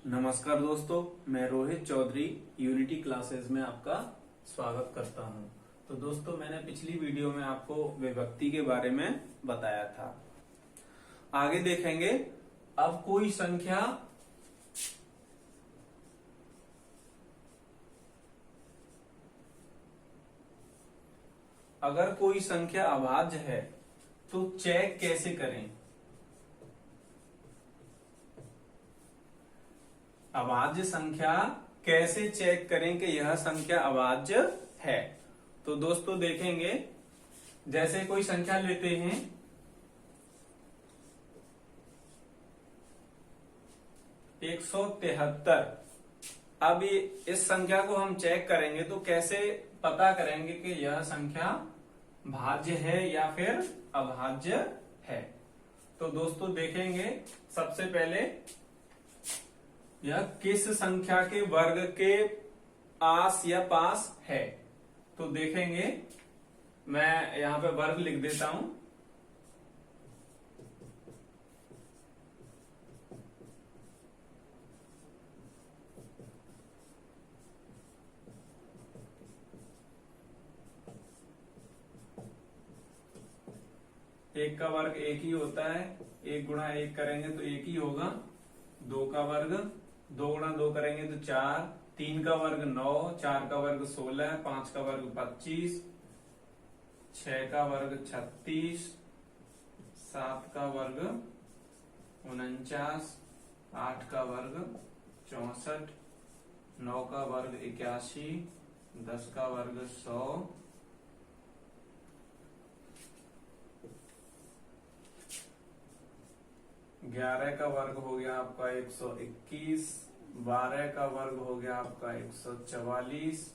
नमस्कार दोस्तों, मैं रोहित चौधरी यूनिटी क्लासेस में आपका स्वागत करता हूं। तो दोस्तों, मैंने पिछली वीडियो में आपको विभक्ति के बारे में बताया था। आगे देखेंगे। अब कोई संख्या अगर कोई संख्या अभाज्य है तो चेक कैसे करें। अभाज्य संख्या कैसे चेक करें कि यह संख्या अभाज्य है। तो दोस्तों देखेंगे, जैसे कोई संख्या लेते हैं 173। अब इस संख्या को हम चेक करेंगे तो कैसे पता करेंगे कि यह संख्या भाज्य है या फिर अभाज्य है। तो दोस्तों देखेंगे, सबसे पहले यह किस संख्या के वर्ग के आस या पास है। तो देखेंगे, मैं यहां पे वर्ग लिख देता हूं। एक का वर्ग एक ही होता है, एक गुणा एक करेंगे तो एक ही होगा। दो का वर्ग, दो गुणा दो करेंगे तो चार, तीन का वर्ग 9, चार का वर्ग 16, पांच का वर्ग 25, छह का वर्ग 36, सात का वर्ग 49, आठ का वर्ग 64, 9 का वर्ग 81, 10 का वर्ग 100, 11 का वर्ग हो गया आपका 121, 12 का वर्ग हो गया आपका 144,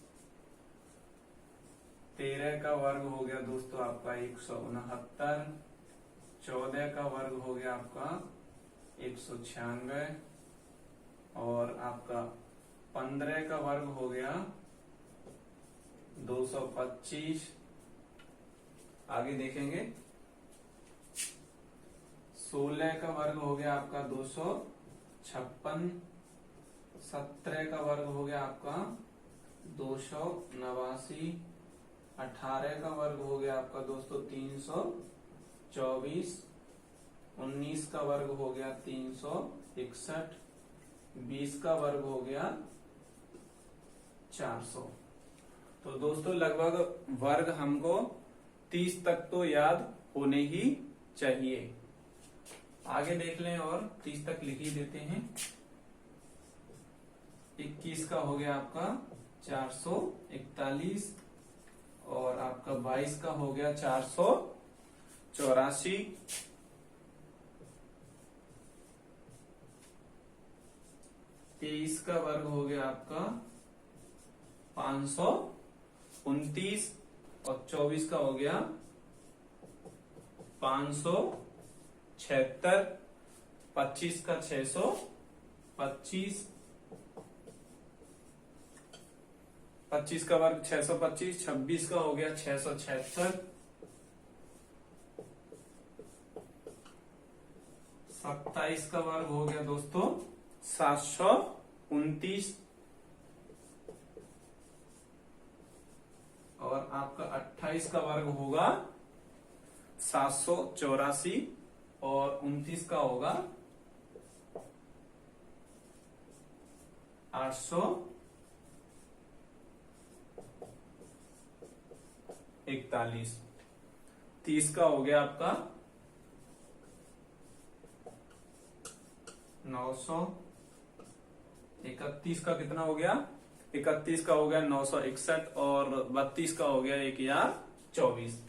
13 का वर्ग हो गया दोस्तों आपका 169, 14 का वर्ग हो गया आपका 196 और आपका 15 का वर्ग हो गया 225। आगे देखेंगे, 16 का वर्ग हो गया आपका 256, 17 का वर्ग हो गया आपका 289, 18 का वर्ग हो गया आपका दोस्तों 324, 19 का वर्ग हो गया 361, 20 का वर्ग हो गया 400। तो दोस्तों लगभग वर्ग हमको 30 तक तो याद होने ही चाहिए। आगे देख लें और 30 तक लिख ही देते हैं। 21 का हो गया आपका 441 और आपका 22 का हो गया 484, 23 का वर्ग हो गया आपका 529 और 24 का हो गया 576, 25 का 625, 25 का वर्ग 625, 26 का हो गया 676, 27 का वर्ग हो गया दोस्तों 729 और आपका 28 का वर्ग होगा 784 और 29 का होगा 841। 30 का हो गया आपका 900, 31 का कितना हो गया, 31 का हो गया 961 और 32 का हो गया 1024।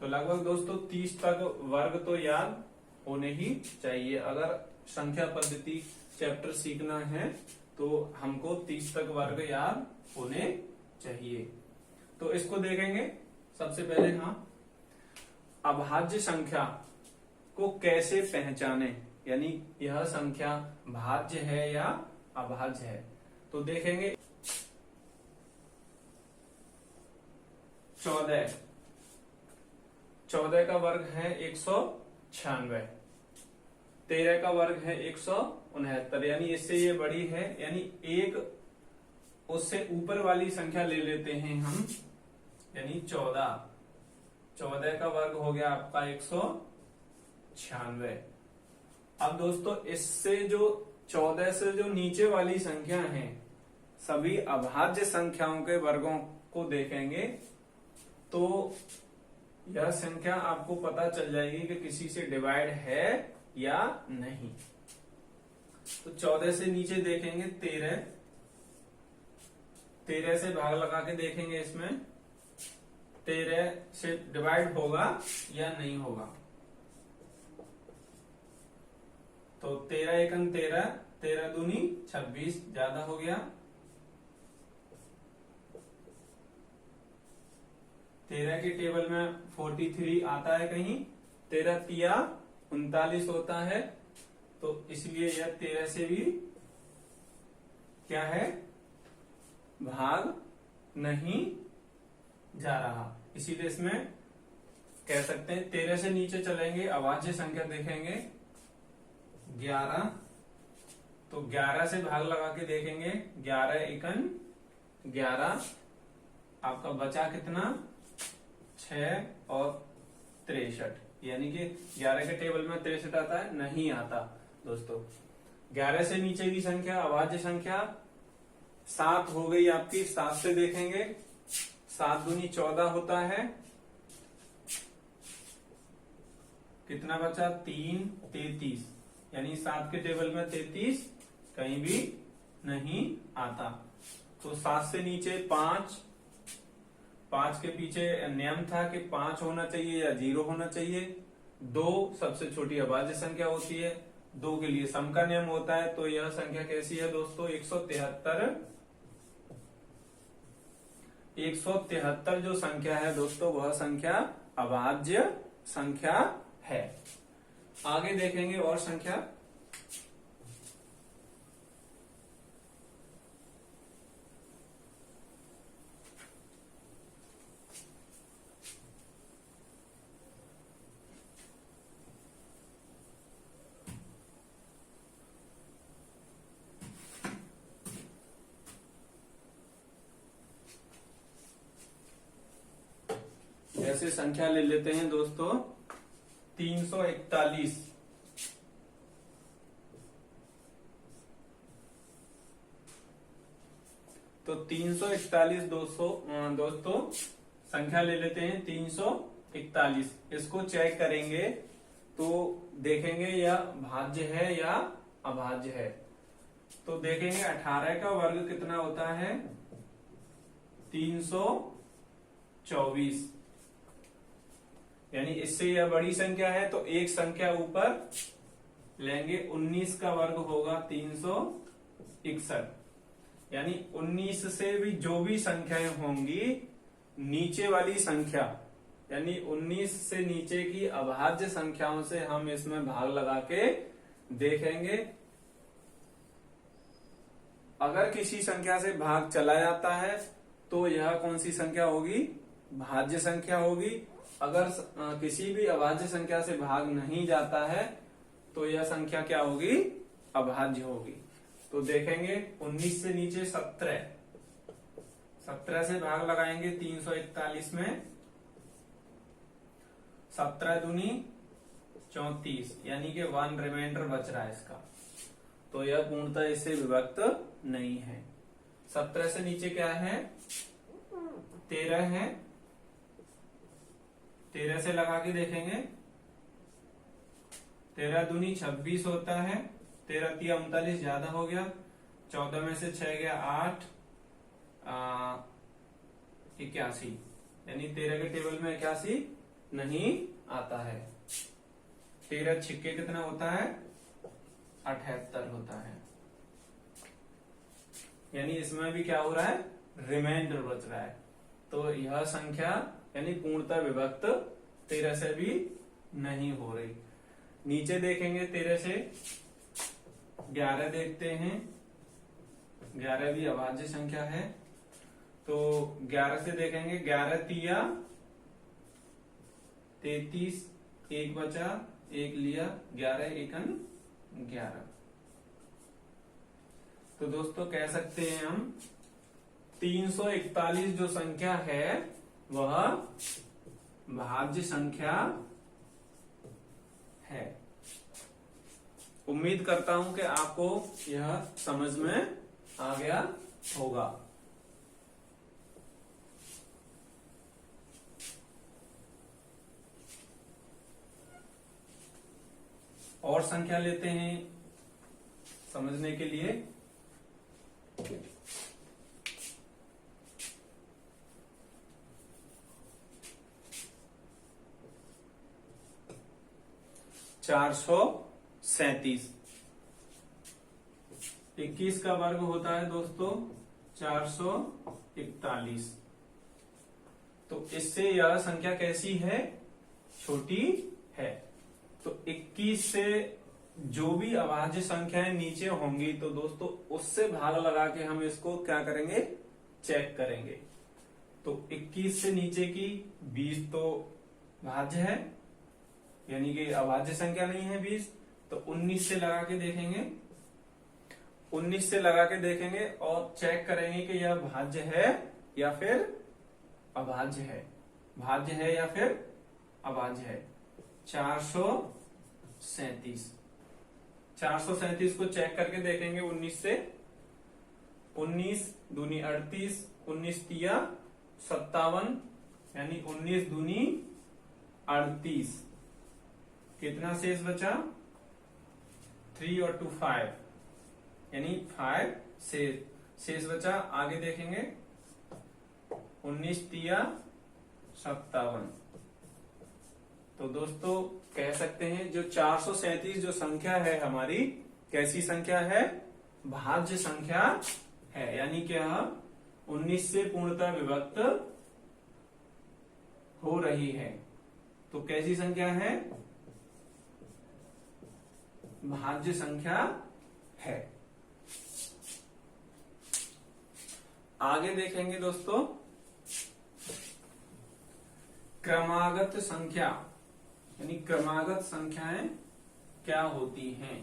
तो लगभग दोस्तों 30 तक वर्ग तो याद होने ही चाहिए। अगर संख्या पद्धति चैप्टर सीखना है तो हमको 30 तक वर्ग याद होने चाहिए। तो इसको देखेंगे। सबसे पहले अभाज्य संख्या को कैसे पहचाने, यानी यह संख्या भाज्य है या अभाज्य है। तो देखेंगे 14 14 का वर्ग है 196, 13 का वर्ग है 169, यानी इससे ये बड़ी है, यानी एक उससे ऊपर वाली संख्या ले लेते हैं हम, यानी 14, 14 का वर्ग हो गया आपका 196। अब दोस्तों इससे जो 14 से जो नीचे वाली संख्या है, सभी अभाज्य संख्याओं के वर्गों को देखेंगे तो यह संख्या आपको पता चल जाएगी कि किसी से डिवाइड है या नहीं। तो 14 से नीचे देखेंगे 13, 13 से भाग लगा के देखेंगे इसमें 13 से डिवाइड होगा या नहीं होगा। तो 13 एकम 13, 13 दूनी 26, ज्यादा हो गया। 13 के टेबल में 43 आता है कहीं, 13 तिया 39 होता है, तो इसलिए यह 13 से भी क्या है, भाग नहीं जा रहा। इसीलिए इसमें कह सकते हैं 13 से नीचे चलेंगे, अभाज्य संख्या देखेंगे 11, तो 11 से भाग लगा के देखेंगे 11 एकन 11, आपका बचा कितना 6 और 63, यानी कि 11 के टेबल में 63 आता है, नहीं आता दोस्तों। 11 से नीचे की संख्या अभाज्य संख्या 7 हो गई आपकी, 7 से देखेंगे 7 दूनी 14 होता है, कितना बचा 3, 33, यानी 7 के टेबल में 33 कहीं भी नहीं आता। तो 7 से नीचे 5, 5 के पीछे नियम था कि 5 होना चाहिए या 0 होना चाहिए। 2 सबसे छोटी अभाज्य संख्या होती है, 2 के लिए सम का नियम होता है। तो यह संख्या कैसी है दोस्तों, 173। 173 जो संख्या है दोस्तों, वह संख्या अभाज्य संख्या है। आगे देखेंगे और संख्या। जैसे संख्या ले लेते हैं दोस्तों 341, तो 341 दोस्तों संख्या ले लेते हैं 341। इसको चेक करेंगे तो देखेंगे यह भाज्य है या अभाज्य है। तो देखेंगे 18 का वर्ग कितना होता है 324, यानी इससे यह बड़ी संख्या है, तो एक संख्या ऊपर लेंगे। 19 का वर्ग होगा 361, यानी 19 से भी जो भी संख्याएं होंगी नीचे वाली संख्या, यानी 19 से नीचे की अभाज्य संख्याओं से हम इसमें भाग लगा के देखेंगे। अगर किसी संख्या से भाग चला जाता है तो यह कौन सी संख्या होगी, भाज्य संख्या होगी। अगर किसी भी अभाज्य संख्या से भाग नहीं जाता है तो यह संख्या क्या होगी, अभाज्य होगी। तो देखेंगे 19 से नीचे 17, 17 से भाग लगाएंगे 341 में, 17 दूनी 34, यानी कि 1 रिमाइंडर बच रहा है इसका, तो यह पूर्णतः इससे विभक्त नहीं है। 17 से नीचे क्या है 13 है, 13 से लगा के देखेंगे 13 दूनी 26 होता है, 13 तिया 39, ज्यादा हो गया। 14 में से 6 गया 8, 81, यानी 13 के टेबल में 81 नहीं आता है। 13 छिक्के कितना होता है 78 होता है, यानी इसमें भी क्या हो रहा है, रिमाइंडर बच रहा है। तो यह संख्या यानी पूर्णतः विभक्त 13 से भी नहीं हो रही। नीचे देखेंगे 13 से 11 देखते हैं, 11 भी अभाज्य संख्या है। तो 11 से देखेंगे 11 तिया 33, एक बचा, एक लिया, 11 एकन 11। तो दोस्तों कह सकते हैं हम 341 जो संख्या है वह भाज्य संख्या है। उम्मीद करता हूं कि आपको यह समझ में आ गया होगा। और संख्या लेते हैं समझने के लिए। चार सौ 21 का वर्ग होता है दोस्तों 441। तो इससे यह संख्या कैसी है? छोटी है। तो 21 से जो भी अभाज्य संख्याएं नीचे होंगी तो दोस्तों उससे भाग लगा के हम इसको क्या करेंगे? चेक करेंगे। तो 21 से नीचे की 20 तो भाज्य है, यानी कि अभाज्य संख्या नहीं है 20। तो 19 से लगा के देखेंगे, 19 से लगा के देखेंगे और चेक करेंगे कि यह भाज्य है या फिर अभाज्य है। भाज्य है या फिर अभाज्य है। 437 को चेक करके देखेंगे 19 से। 19 दूनी 38, 19 तिया 57, यानी 19 दूनी 38। कितना शेष बचा? 3 और 2 5, यानी 5 शेष बचा। आगे देखेंगे 19 तिया 57। तो दोस्तों कह सकते हैं जो 437 जो संख्या है हमारी कैसी संख्या है? भाज्य संख्या है, यानी कि यह 19 से पूर्णतः विभक्त हो रही है। तो कैसी संख्या है? भाज्य संख्या है। आगे देखेंगे दोस्तों क्रमागत संख्या, यानी क्रमागत संख्याएं क्या होती हैं?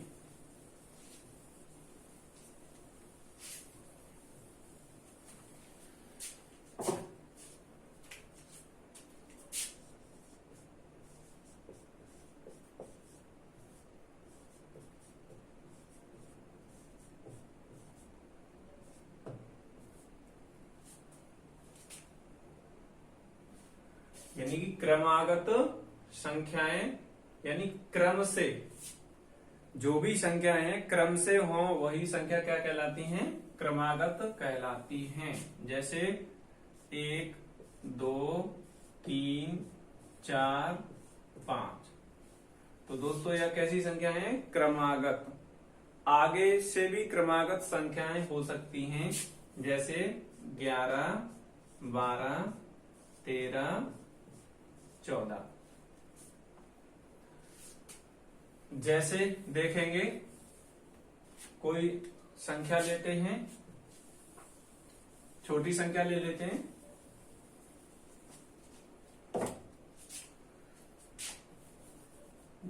यानी कि क्रमागत संख्याएं, यानी क्रम से जो भी संख्याएं हैं क्रम से हो वही संख्या क्या कहलाती हैं? क्रमागत कहलाती हैं। जैसे 1, 2, 3, 4, 5। तो दोस्तों यह कैसी संख्या है? क्रमागत। आगे से भी क्रमागत संख्याएं हो सकती हैं, जैसे 11, 12, 13, 14। जैसे देखेंगे कोई संख्या लेते हैं, छोटी संख्या ले लेते हैं।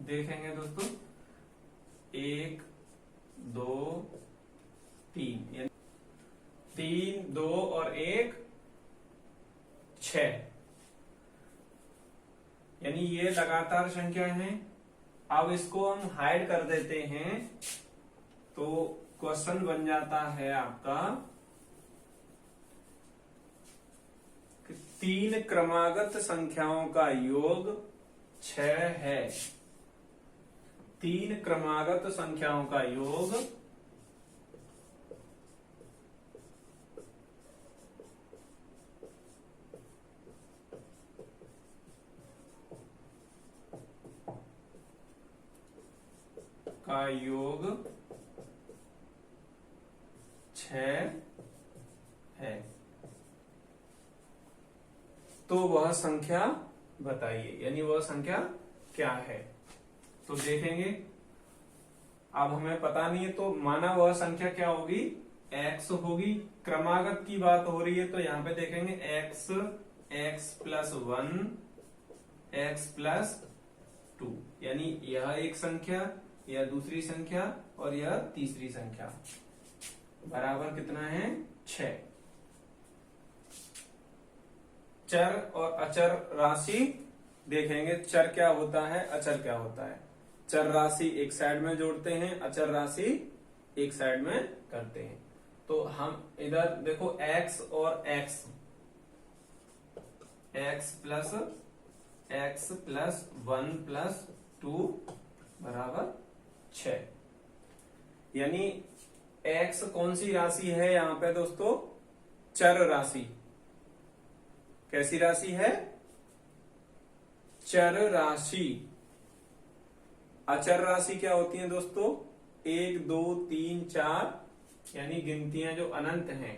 देखेंगे दोस्तों 1, 2, 3, 3, 2 और 1 6, यानी ये लगातार संख्या है। अब इसको हम हाइड कर देते हैं तो क्वेश्चन बन जाता है आपका 3 क्रमागत संख्याओं का योग 6 है। 3 क्रमागत संख्याओं का योग का योग 6 है। तो वह संख्या बताइए, यानी वह संख्या क्या है? तो देखेंगे अब हमें पता नहीं है तो माना वह संख्या क्या होगी? x होगी। क्रमागत की बात हो रही है तो यहां पे देखेंगे x + 1 x प्लस 2, यानी यह एक संख्या, यह दूसरी संख्या और यह तीसरी संख्या बराबर कितना है 6। चर और अचर राशि देखेंगे, चर क्या होता है, अचर क्या होता है। चर राशि एक साइड में जोड़ते हैं, अचर राशि एक साइड में करते हैं। तो हम इधर देखो x और x प्लस 1 प्लस 2 बराबर 6, यानी x कौन सी राशि है यहाँ पे दोस्तों, चर राशि। कैसी राशि है, चर राशि। अचर राशि क्या होती है दोस्तों, 1 2 3 4, यानी गिनतियां जो अनंत हैं,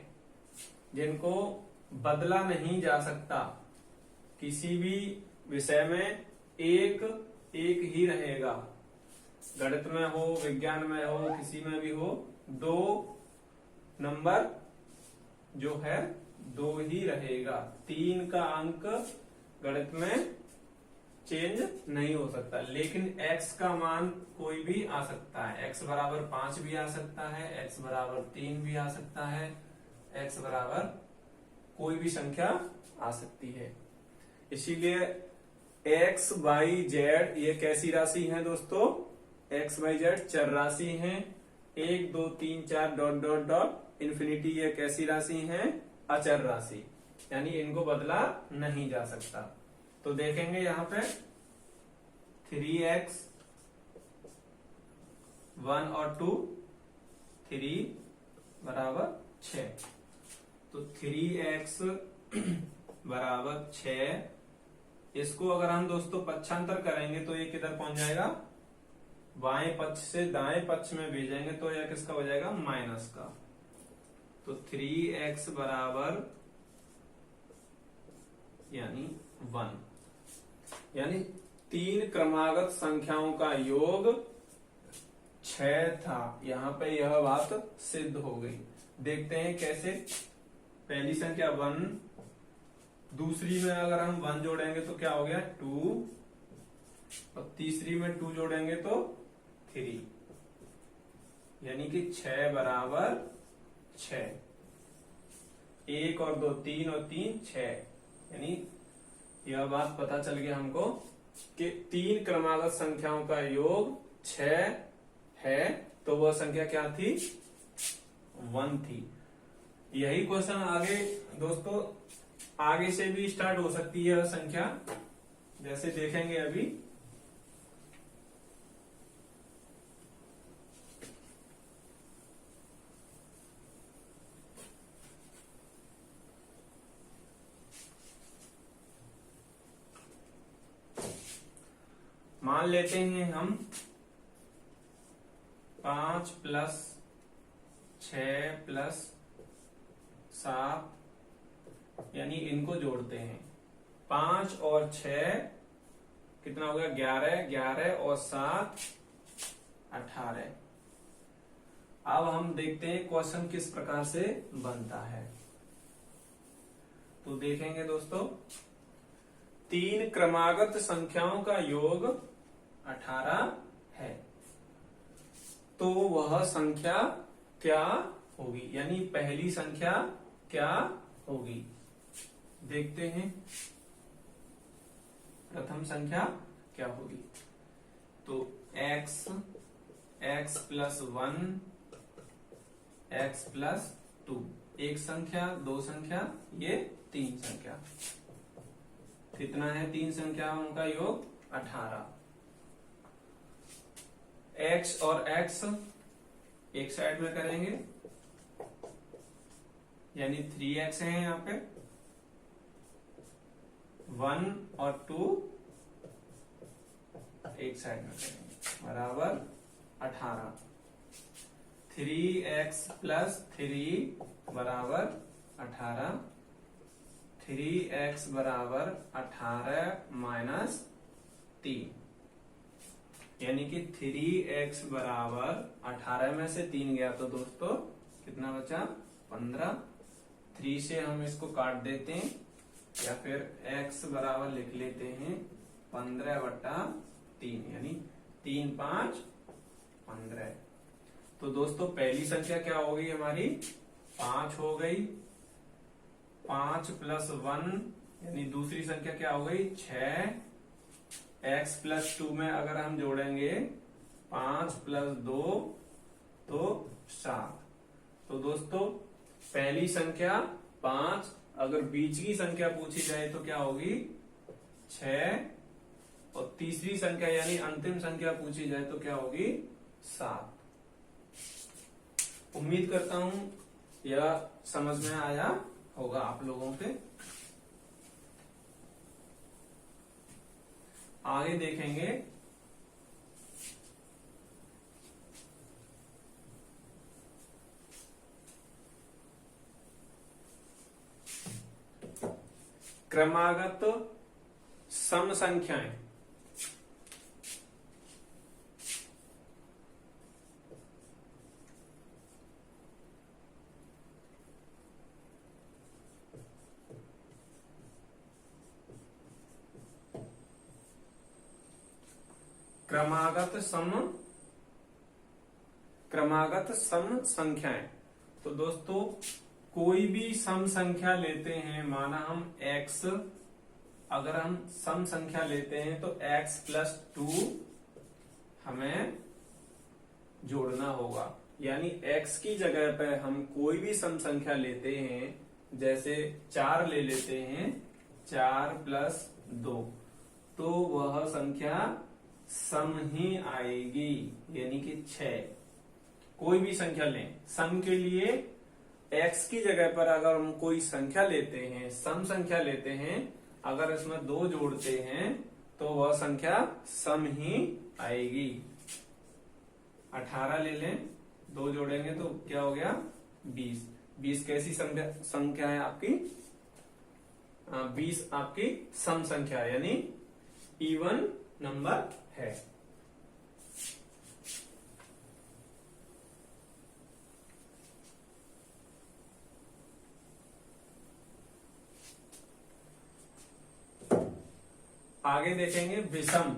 जिनको बदला नहीं जा सकता। किसी भी विषय में एक ही रहेगा, गणित में हो, विज्ञान में हो, किसी में भी हो, 2 नंबर जो है 2 ही रहेगा। 3 का अंक गणित में चेंज नहीं हो सकता, लेकिन x का मान कोई भी आ सकता है। x बराबर 5 भी आ सकता है, x बराबर 3 भी आ सकता है, x बराबर कोई भी संख्या आ सकती है। इसीलिए x y z ये कैसी राशि है दोस्तों, x y z चर राशि है। 1 2 3 4 डॉट डॉट डॉट इन्फिनिटी ये कैसी राशि है, अचर राशि, यानी इनको बदला नहीं जा सकता। तो देखेंगे यहाँ पे 3x 1 और 2, 3 बराबर 6, तो 3x बराबर 6। इसको अगर हम दोस्तों पक्षांतर करेंगे तो ये किधर पहुंच जाएगा, बाएं पक्ष से दाएं पक्ष में भेजेंगे तो यह किसका हो जाएगा, माइनस का। तो 3x बराबर यानी 1, यानी 3 क्रमागत संख्याओं का योग 6 था। यहाँ पे यह बात सिद्ध हो गई। देखते हैं कैसे। पहली संख्या 1, दूसरी में अगर हम 1 जोड़ेंगे तो क्या हो गया 2, और तीसरी में 2 जोड़ेंगे तो 3, यानी कि 6 बराबर 6। 1 और 2 3 और 3 6, यानी यह बात पता चल गया हमको कि 3 क्रमागत संख्याओं का योग 6 है। तो वह संख्या क्या थी, 1 थी। यही क्वेश्चन आगे दोस्तों आगे से भी स्टार्ट हो सकती है यह संख्या, जैसे देखेंगे अभी। मान लेते हैं हम 5 प्लस 6 प्लस 7, यानी इनको जोड़ते हैं। 5 और 6 कितना हो गया 11, 11 और 7 18। अब हम देखते हैं क्वेश्चन किस प्रकार से बनता है। तो देखेंगे दोस्तों, 3 क्रमागत संख्याओं का योग 18 है, तो वह संख्या क्या होगी, यानी पहली संख्या क्या होगी। देखते हैं प्रथम संख्या क्या होगी। तो x प्लस 1, x प्लस 2, एक संख्या, दो संख्या, ये 3 संख्या। कितना है 3 संख्याओं का योग 18। x और x एक साइड में करेंगे, यानी 3x है यहाँ पे। 1 और 2 एक साइड में करेंगे, बराबर 18। 3x प्लस 3 बराबर 18। 3x बराबर 18 माइनस 3, यानी कि 3x बराबर 18 में से 3 गया तो दोस्तों कितना बचा 15। 3 से हम इसको काट देते हैं, या फिर x बराबर लिख लेते हैं 15/3 यानी 3 5 15। तो दोस्तों पहली संख्या क्या हो गई हमारी 5 हो गई। 5 + 1 यानी दूसरी संख्या क्या हो गई 6। x + 2 में अगर हम जोड़ेंगे 5 + 2 तो 7। तो दोस्तों पहली संख्या 5, अगर बीच की संख्या पूछी जाए तो क्या होगी 6, और तीसरी संख्या यानी अंतिम संख्या पूछी जाए तो क्या होगी 7। उम्मीद करता हूं यह समझ में आया होगा आप लोगों के। आगे देखेंगे क्रमागत सम संख्याएं। क्रमागत सम संख्याएं। तो दोस्तों कोई भी सम संख्या लेते हैं, माना हम x, अगर हम सम संख्या लेते हैं तो x + 2 हमें जोड़ना होगा। यानी x की जगह पर हम कोई भी सम संख्या लेते हैं, जैसे 4 ले लेते हैं, 4 + 2, तो वह संख्या सम ही आएगी, यानी कि 6। कोई भी संख्या लें, सम के लिए x की जगह पर अगर हम कोई संख्या लेते हैं, सम संख्या लेते हैं, अगर इसमें 2 जोड़ते हैं तो वह संख्या सम ही आएगी। 18 ले लें, 2 जोड़ेंगे तो क्या हो गया 20। 20 कैसी संख्या है आपकी 20 आपकी सम संख्या यानी इवन नंबर है। आगे देखेंगे विषम।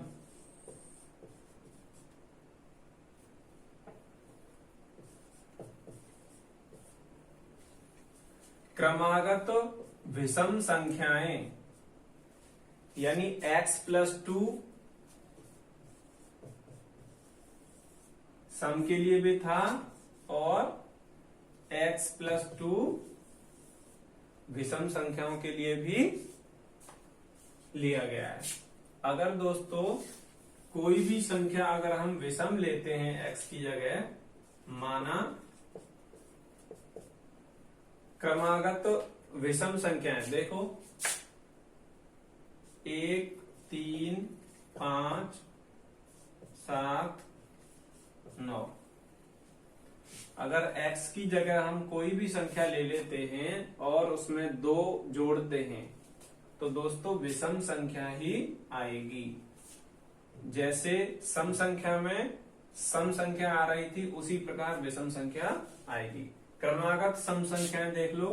क्रमागत विषम संख्याएं यानी x + 2 सम के लिए भी था और x + 2 विषम संख्याओं के लिए भी लिया गया है। अगर दोस्तों कोई भी संख्या अगर हम विषम लेते हैं x की जगह, माना क्रमागत विषम संख्याएं देखो 1 3 5 7 9, अगर x की जगह हम कोई भी संख्या ले लेते हैं और उसमें 2 जोड़ते हैं तो दोस्तों विषम संख्या ही आएगी। जैसे सम संख्या में सम संख्या आ रही थी उसी प्रकार विषम संख्या आएगी। क्रमागत सम संख्याएं देख लो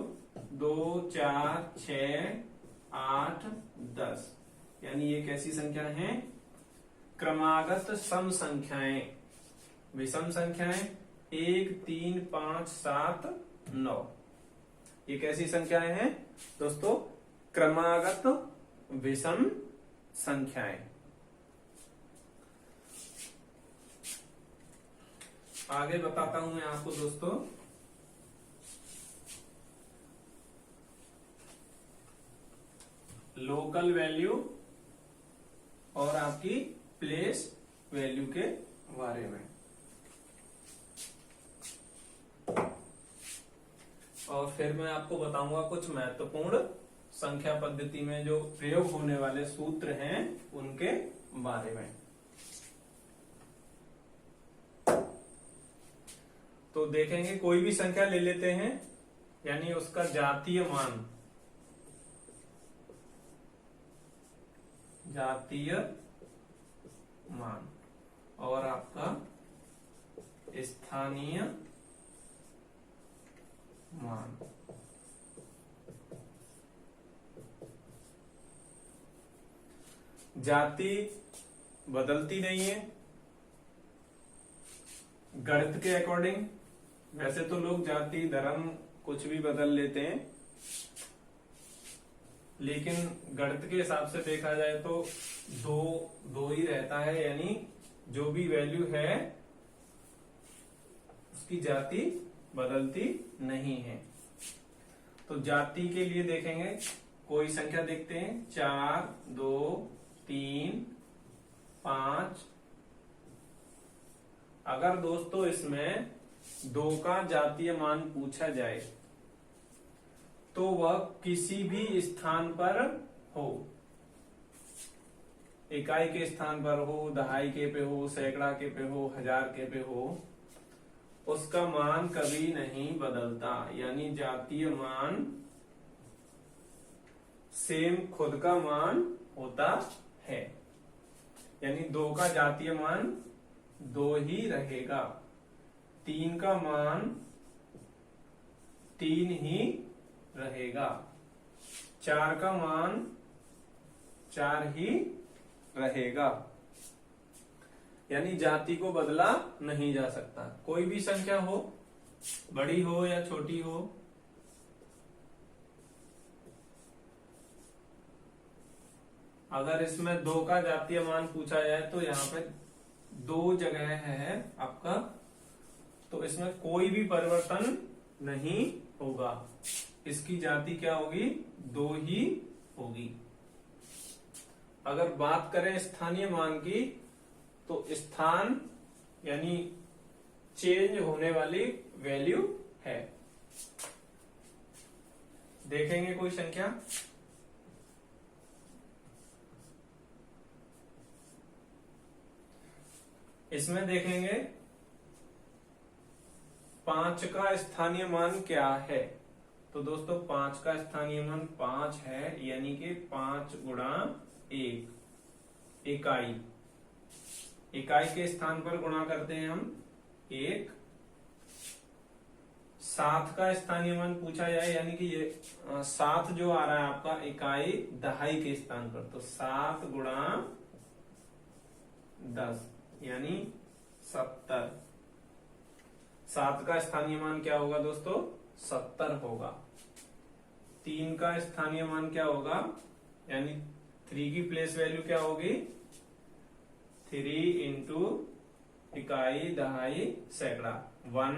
2 4 6 8 10, यानी ये कैसी संख्या है क्रमागत सम संख्याएं। विषम संख्याएं 1 3 5 7 9, ये कैसी संख्याएं हैं दोस्तों क्रमागत विषम संख्याएं। आगे बताता हूं मैं आपको दोस्तों लोकल वैल्यू और आपकी प्लेस वैल्यू के बारे में। और फिर मैं आपको बताऊंगा कुछ महत्वपूर्ण संख्या पद्धति में जो प्रयोग होने वाले सूत्र हैं उनके बारे में। तो देखेंगे कोई भी संख्या ले लेते हैं यानी उसका जातीय मान, जातीय मान और आपका स्थानीय मान। जाति बदलती नहीं है गणित के अकॉर्डिंग। वैसे तो लोग जाति धर्म कुछ भी बदल लेते हैं, लेकिन गणित के हिसाब से देखा जाए तो दो ही रहता है, यानी जो भी वैल्यू है उसकी जाति बदलती नहीं है। तो जाति के लिए देखेंगे, कोई संख्या देखते हैं 4, 2, 3, 5। अगर दोस्तों इसमें 2 का जातीय मान पूछा जाए तो वह किसी भी स्थान पर हो, इकाई के स्थान पर हो, दहाई के पे हो, सैकड़ा के पे हो, हजार के पे हो, उसका मान कभी नहीं बदलता। यानी जातीय मान सेम खुद का मान होता है, यानी 2 का जातीय मान 2 ही रहेगा, 3 का मान 3 ही रहेगा, 4 का मान 4 ही रहेगा। यानी जाति को बदला नहीं जा सकता। कोई भी संख्या हो, बड़ी हो या छोटी हो, अगर इसमें 2 का जातीय मान पूछा जाए तो यहाँ पे 2 जगह है आपका, तो इसमें कोई भी परिवर्तन नहीं होगा, इसकी जाति क्या होगी 2 ही होगी। अगर बात करें स्थानीय मान की तो स्थान यानी चेंज होने वाली वैल्यू है। देखेंगे कोई संख्या, इसमें देखेंगे 5 का स्थानीय मान क्या है। तो दोस्तों 5 का स्थानीय मान 5 है, यानी कि 5 गुणा 1 इकाई। इकाई के स्थान पर गुणा करते हैं हम 1। 7 का स्थानीय मान पूछा जाए, यानी कि ये 7 जो आ रहा है आपका इकाई दहाई के स्थान पर, तो 7 गुणा 10 यानी 70। 7 का स्थानीय मान क्या होगा दोस्तों 70 होगा। 3 का स्थानीय मान क्या होगा, यानी 3 की प्लेस वैल्यू क्या होगी 3 इंटू इकाई दहाई सैकड़ा 1,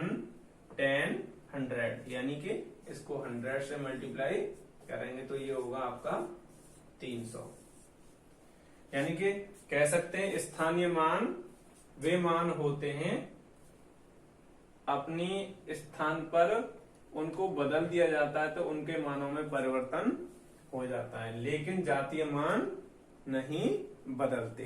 10, 100, यानी कि इसको 100 से मल्टीप्लाई करेंगे तो ये होगा आपका 300। यानी कि कह सकते हैं स्थानीय मान वे मान होते हैं अपनी स्थान पर उनको बदल दिया जाता है तो उनके मानों में परिवर्तन हो जाता है, लेकिन जातीय मान नहीं बदलते।